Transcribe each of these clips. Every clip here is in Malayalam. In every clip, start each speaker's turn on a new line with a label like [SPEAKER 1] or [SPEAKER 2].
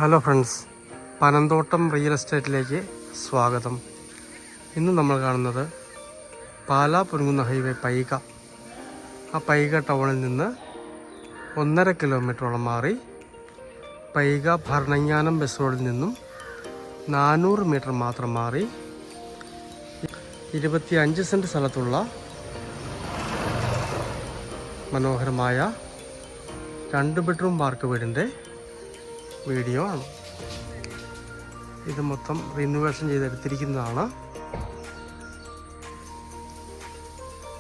[SPEAKER 1] ഹലോ ഫ്രണ്ട്സ്, പനന്തോട്ടം റിയൽ എസ്റ്റേറ്റിലേക്ക് സ്വാഗതം. ഇന്ന് നമ്മൾ കാണുന്നത് പാലാ പൊൻകുന്ന ഹൈവേ പൈക. ആ പൈക ടൗണിൽ നിന്ന് 1.5 കിലോമീറ്ററോളം മാറി പൈക ഭരണങ്ങാനം ബസ് റോഡിൽ നിന്നും 400 മീറ്റർ മാത്രം മാറി 25 സെൻറ്റ് സ്ഥലത്തുള്ള മനോഹരമായ 2 ബെഡ്റൂം വാർക്ക് വീടിൻ്റെ വീഡിയോ ആണ്. ഇത് മൊത്തം റിനോവേഷൻ ചെയ്തെടുത്തിരിക്കുന്നതാണ്.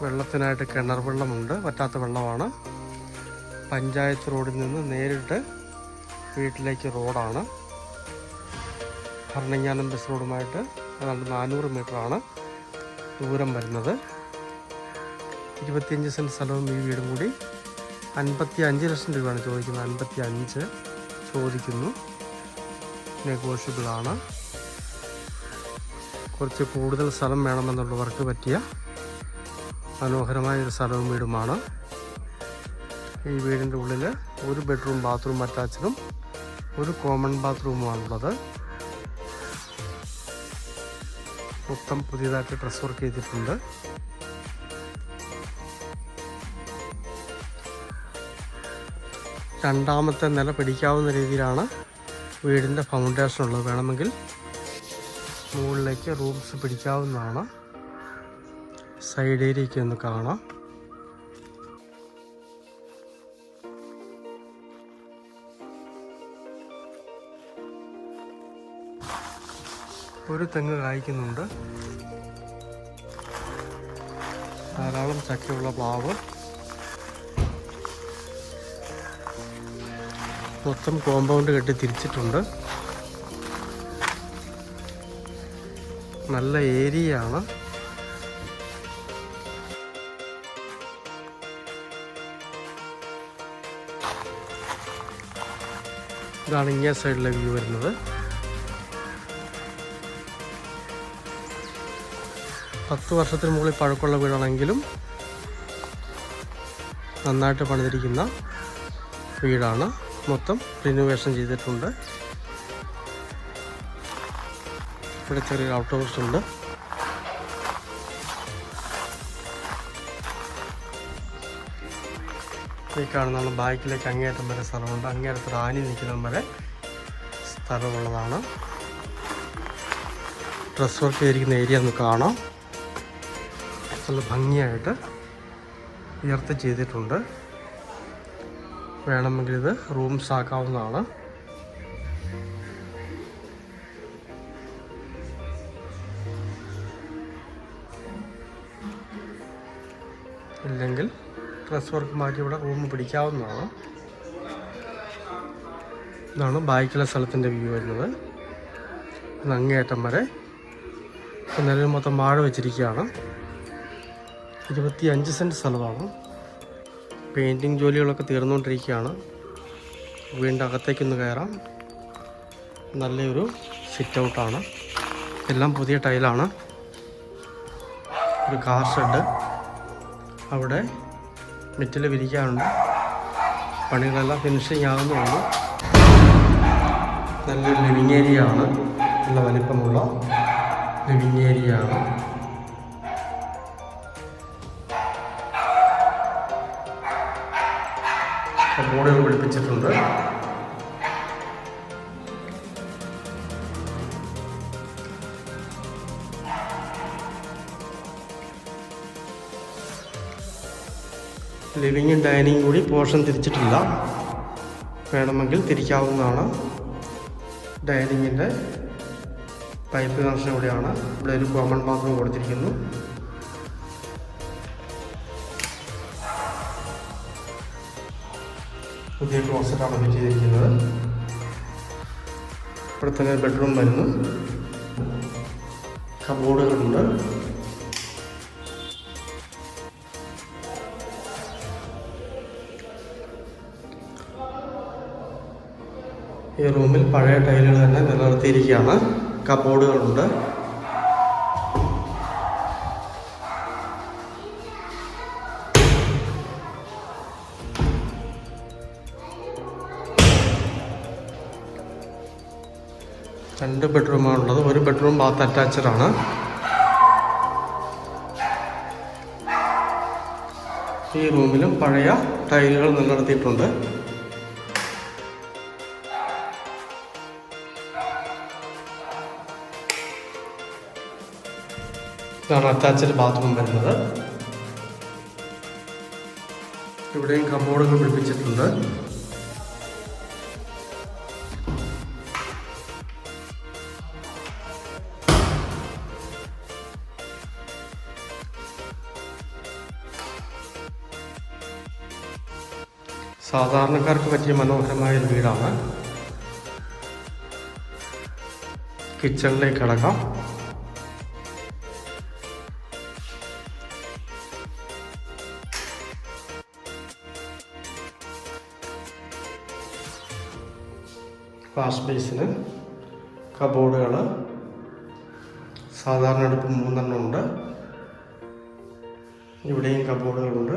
[SPEAKER 1] വെള്ളത്തിനായിട്ട് കിണർ വെള്ളമുണ്ട്, വറ്റാത്ത വെള്ളമാണ്. പഞ്ചായത്ത് റോഡിൽ നിന്ന് നേരിട്ട് വീട്ടിലേക്ക് റോഡാണ്. ഭരണങ്ങാനം ബസ് റോഡുമായിട്ട് 400 മീറ്ററാണ് ദൂരം വരുന്നത്. 25 സെൻറ്റ് സ്ഥലവും ഈ വീടും കൂടി 55 ലക്ഷം രൂപയാണ് ചോദിക്കുന്നത്. 55 ചോദിക്കുന്നു. നെഗോഷ്യബിളാണ്. കുറച്ച് കൂടുതൽ സ്ഥലം വേണമെന്നുള്ളവർക്ക് പറ്റിയ മനോഹരമായൊരു സ്ഥലവും വീടുമാണ്. ഈ വീടിൻ്റെ ഉള്ളിൽ 1 ബെഡ്റൂം ബാത്റൂം അറ്റാച്ചഡും 1 കോമൺ ബാത്റൂമുമാണുള്ളത്. മൊത്തം പുതിയതായിട്ട് ഡ്രസ് വർക്ക് ചെയ്തിട്ടുണ്ട്. രണ്ടാമത്തെ നില പിടിക്കാവുന്ന രീതിയിലാണ് വീടിൻ്റെ ഫൗണ്ടേഷൻ ഉള്ളത്. വേണമെങ്കിൽ മുകളിലേക്ക് റൂംസ് പിടിക്കാവുന്നതാണ്. സൈഡ് ഏരിയയ്ക്ക് ഒന്ന് കാണാം. ഒരു തെങ്ങ് കായ്ക്കുന്നുണ്ട്. ധാരാളം ചക്കയുള്ള പ്ലാവ്. മൊത്തം കോമ്പൗണ്ട് കെട്ടി തിരിച്ചിട്ടുണ്ട്. നല്ല ഏരിയയാണ്. ഇതാണ് ഇങ്ങേ സൈഡിലെ വ്യൂ വരുന്നത്. 10 വർഷത്തിന് മുകളിൽ പഴക്കമുള്ള വീടാണെങ്കിലും നന്നായിട്ട് പണിതിരിക്കുന്ന വീടാണ്. മൊത്തം റിനോവേഷൻ ചെയ്തിട്ടുണ്ട്. ഇവിടെ ചെറിയൊരു ഔട്ട് ഹൗസ് ഉണ്ട്. ഈ കാണുന്ന ബാക്കിലേക്ക് അങ്ങേയറ്റം വരെ സ്ഥലമുണ്ട്. അങ്ങേയറ്റത്ത് ആനി നിൽക്കുന്ന വരെ സ്ഥലമുള്ളതാണ്. ഡ്രസ് വർക്ക് ചെയ്തിരിക്കുന്ന ഏരിയ ഒന്ന് കാണാം. നല്ല ഭംഗിയായിട്ട് ഉയർത്തി ചെയ്തിട്ടുണ്ട്. വേണമെങ്കിൽ ഇത് റൂംസ് ആക്കാവുന്നതാണ്. ഇല്ലെങ്കിൽ ഡ്രസ് വർക്ക് മാറ്റി ഇവിടെ റൂം പിടിക്കാവുന്നതാണ്. ഇതാണ് ബാക്കിലെ സ്ഥലത്തിൻ്റെ വ്യൂ വരുന്നത്. അങ്ങേയറ്റം വരെ നിലവിൽ മൊത്തം വാഴ വെച്ചിരിക്കുകയാണ്. 25 സെൻറ്റ് സ്ഥലമാണ്. പെയിൻറ്റിങ് ജോലികളൊക്കെ തീർന്നുകൊണ്ടിരിക്കുകയാണ്. വീടിൻ്റെ അകത്തേക്കൊന്ന് കയറാം. നല്ലൊരു സിറ്റ് ഔട്ടാണ്. എല്ലാം പുതിയ ടൈലാണ്. ഒരു കാർ ഷെഡ്. അവിടെ മെറ്റിൽ വിരിക്കാനുണ്ട്. പണികളെല്ലാം ഫിനിഷിങ് ആകുന്നുള്ളൂ. നല്ലൊരു ലിവിങ് ഏരിയ ആണ്. നല്ല വലിപ്പമുള്ള ലിവിങ് ഏരിയ ആണ്. ബോർഡുകൾ പിടിപ്പിച്ചിട്ടുണ്ട്. ലിവിങ്ങും ഡൈനിങ് കൂടി പോർഷൻ തിരിച്ചിട്ടില്ല. വേണമെങ്കിൽ തിരിക്കാവുന്നതാണ്. ഡൈനിങ്ങിൻ്റെ പൈപ്പ് കണക്ഷൻ കൂടിയാണ്. ഇവിടെ ഒരു കോമൺ ബാത്റൂം കൊടുത്തിരിക്കുന്നു. പുതിയ ക്ലോസറ്റാണ് ഫിറ്റ് ചെയ്തിരിക്കുന്നത്. ഇവിടെ തന്നെ ബെഡ്റൂം വരുന്നു. കബോർഡുകളുണ്ട്. ഈ റൂമിൽ പഴയ ടൈലുകൾ തന്നെ നിലനിർത്തിയിരിക്കുകയാണ്. കബോർഡുകളുണ്ട്. 2 ബെഡ്റൂമാണുള്ളത്. 1 ബെഡ്റൂം ബാത്ത് അറ്റാച്ച്ഡ് ആണ്. ഈ റൂമിലും പഴയ ടൈലുകൾ നിലനിർത്തിയിട്ടുണ്ട്. ഇതാണ് അറ്റാച്ച്ഡ് ബാത്റൂം വരുന്നത്. ഇവിടെയും കബോർഡുകൾ പിടിപ്പിച്ചിട്ടുണ്ട്. സാധാരണക്കാർക്ക് പറ്റിയ മനോഹരമായ ഒരു വീടാണ്. കിച്ചണിലേക്ക് കടക്കാം. വാഷ് ബേസിന്, കബോർഡുകൾ, സാധാരണ അടുപ്പ് 3 എണ്ണം ഉണ്ട്. ഇവിടെയും കബോർഡുകളുണ്ട്.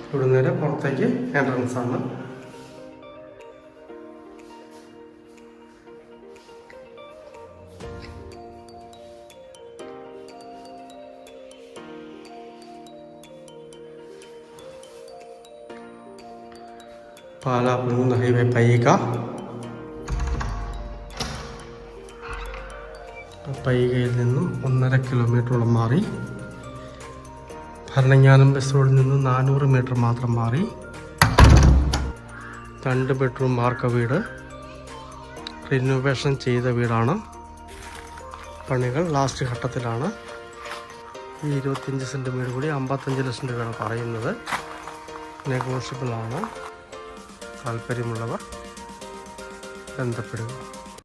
[SPEAKER 1] ഇവിടെ നേരെ പുറത്തേക്ക് എൻട്രൻസ് ആണ്. പാലാ പുൽകുന്ന ഹൈവേ പയ്യിക. പയ്യികയിൽ നിന്നും 1.5 കിലോമീറ്ററോളം മാറി. ഭരണങ്ങാനം ബസ് റോഡിൽ നിന്ന് 400 മീറ്റർ മാത്രം മാറി. 2 ബെഡ്റൂം വാർക്ക വീട്. റിനോവേഷൻ ചെയ്ത വീടാണ്. പണികൾ ലാസ്റ്റ് ഘട്ടത്തിലാണ്. ഈ 25 സെൻറ്റ് വീട് കൂടി 55 ലക്ഷം രൂപയാണ് പറയുന്നത്. നെഗോഷ്യബിൾ ആണ്. താല്പര്യമുള്ളവർ ബന്ധപ്പെടുക.